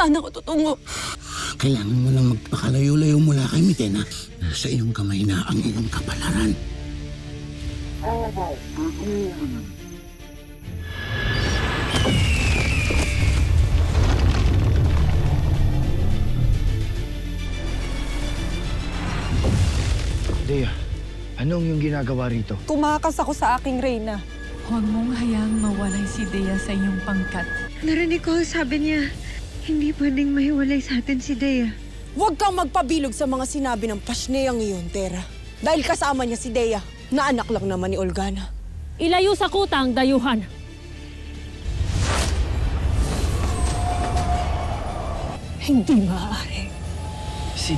saan ako tutungo? Kailangan mo lang magpakalayo-layo mula kay Mitena. Sa iyong kamay na ang iyong kapalaran. Dea, anong yung ginagawa rito? Tumakas ako sa aking reyna. Huwag mong hayaang mawalay si Dea sa iyong pangkat. Narinig ko, sabi niya, hindi pwedeng mahiwalay sa atin si Dea. Huwag kang magpabilog sa mga sinabi ng Pasneyang iyon, Tera. Dahil kasama niya si Dea, na anak lang naman ni Olgana. Ilayo sa kuta ang dayuhan. Hindi maaari. Si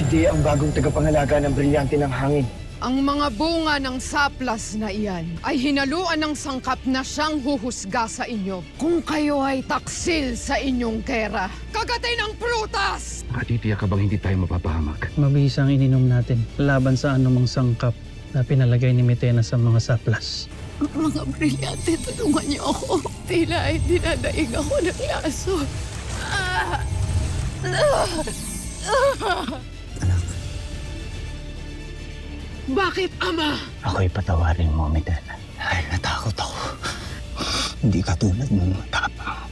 Dea ang bagong tagapangalaga ng brilyante ng hangin. Ang mga bunga ng saplas na iyan ay hinaluan ng sangkap na siyang huhusga sa inyo kung kayo ay taksil sa inyong kera. Kagatin ang prutas! Nakatitiyak ka bang hindi tayo mapapahamak? Mabihis ang ininom natin laban sa anumang sangkap na pinalagay ni Mitena sa mga saplas. Mga brilyante, tulungan niyo ako. Tila ay dinadaig ako ng laso. Bakit, Ama? Ako'y patawarin mo, Mitena. Dahil natakot ako. Hindi katulad mong matapang.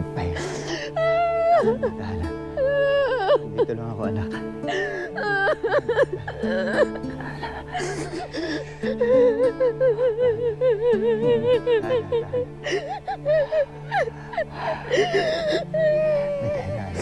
Magpahinga. Dahan. Dito lang ako, anak. Mitena, anak.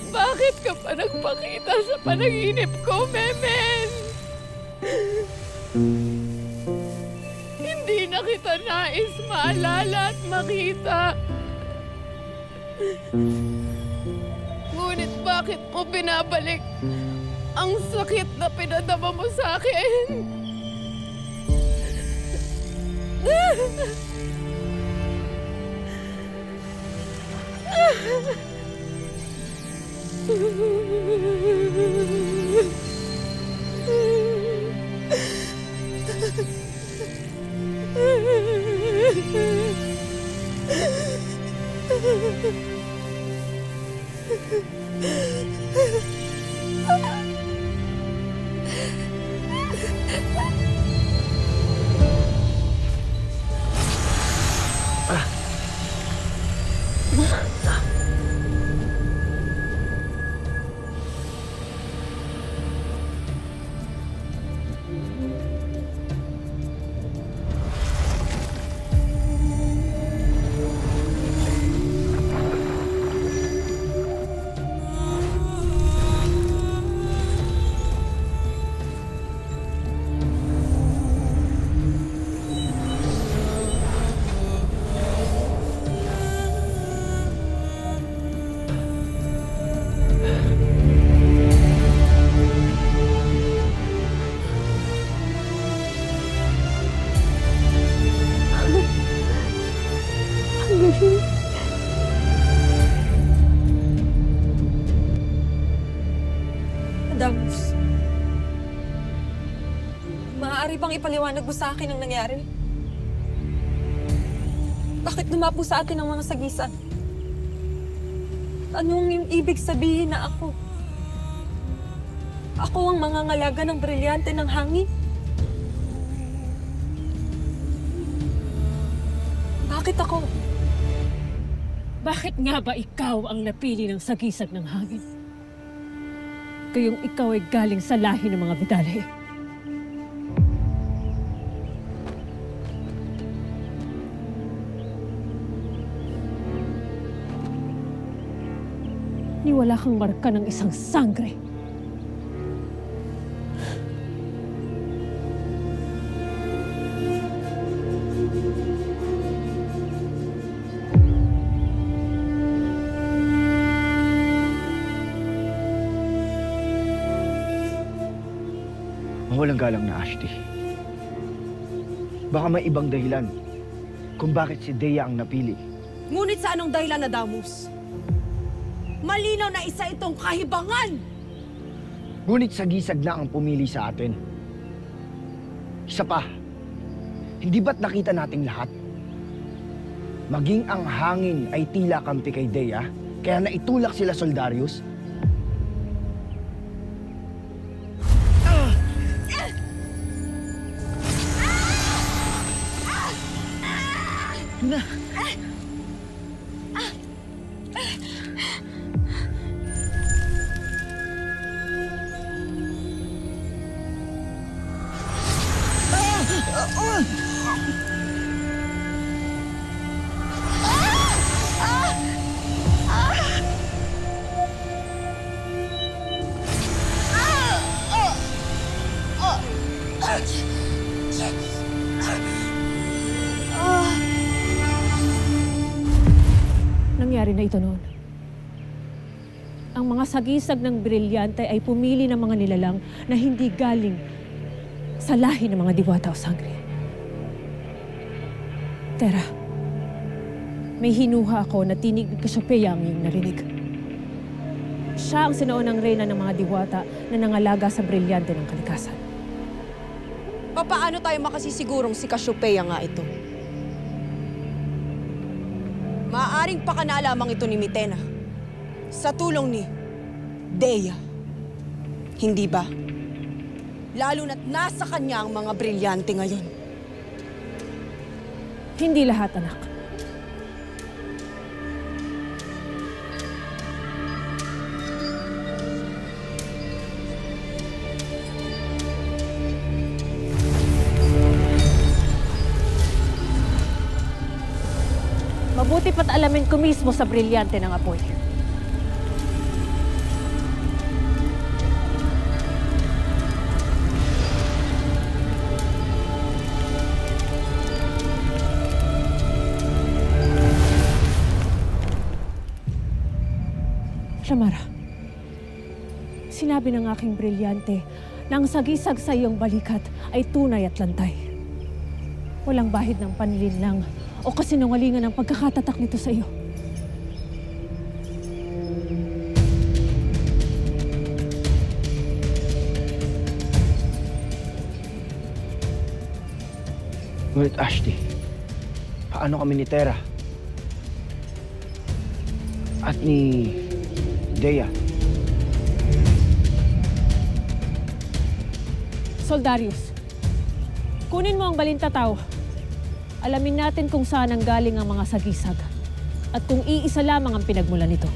Bakit ka pa nagpakita sa panaginip ko, Memen? Hindi na kita nais maalala at makita. Ngunit bakit mo binabalik ang sakit na pinadama mo sa akin? Darius. Maaari bang ipaliwanag mo sa akin ang nangyari? Bakit dumapo sa atin ang mga sagisan? Anong ibig sabihin na ako? Ako ang mangangalaga ng brilyante ng hangin? Bakit ako? Bakit nga ba ikaw ang napili ng sagisag ng hangin? Kayong ikaw ay galing sa lahi ng mga Vidalhe. Ni wala kang marka ng isang sangre. Mawalang galang na, Ashti. Baka may ibang dahilan kung bakit si Dea ang napili. Ngunit sa anong dahilan na Damus? Malinaw na isa itong kahibangan! Ngunit sagisag na ang pumili sa atin. Isa pa, hindi ba't nakita nating lahat? Maging ang hangin ay tila kampi kay Dea, kaya naitulak sila Soldarius. Nangyari na ito noon. Ang mga sagisag ng brilyante ay pumili ng mga nilalang na hindi galing sa lahi ng mga diwata o sangre. Tera, may hinuha ako na tinig ni Cassiopeia ang iyong narinig. Siya ang sinuunang reyna ng mga diwata na nangalaga sa brilyante ng kalikasan. Papaano tayo makasisigurong si Cassiopeia nga ito? Maaaring pakana lamang ito ni Mitena sa tulong ni Dea. Hindi ba? Lalo na't nasa kanya ang mga brilyante ngayon. Hindi lahat, anak. Mabuti pa't alamin ko mismo sa brilyante ng apoy. Shamara, sinabi ng aking brilyante na ang sagisag sa iyong balikat ay tunay at lantay. Walang bahid ng panlilinlang o kasinungalingan ang pagkakatatak nito sa iyo. Ngunit Ashti, paano kami ni Tera? At ni Dea? Soldarius, kunin mo ang balintataw. Alamin natin kung saan ang galing ang mga sagisag at kung iisa lamang ang pinagmulan nito.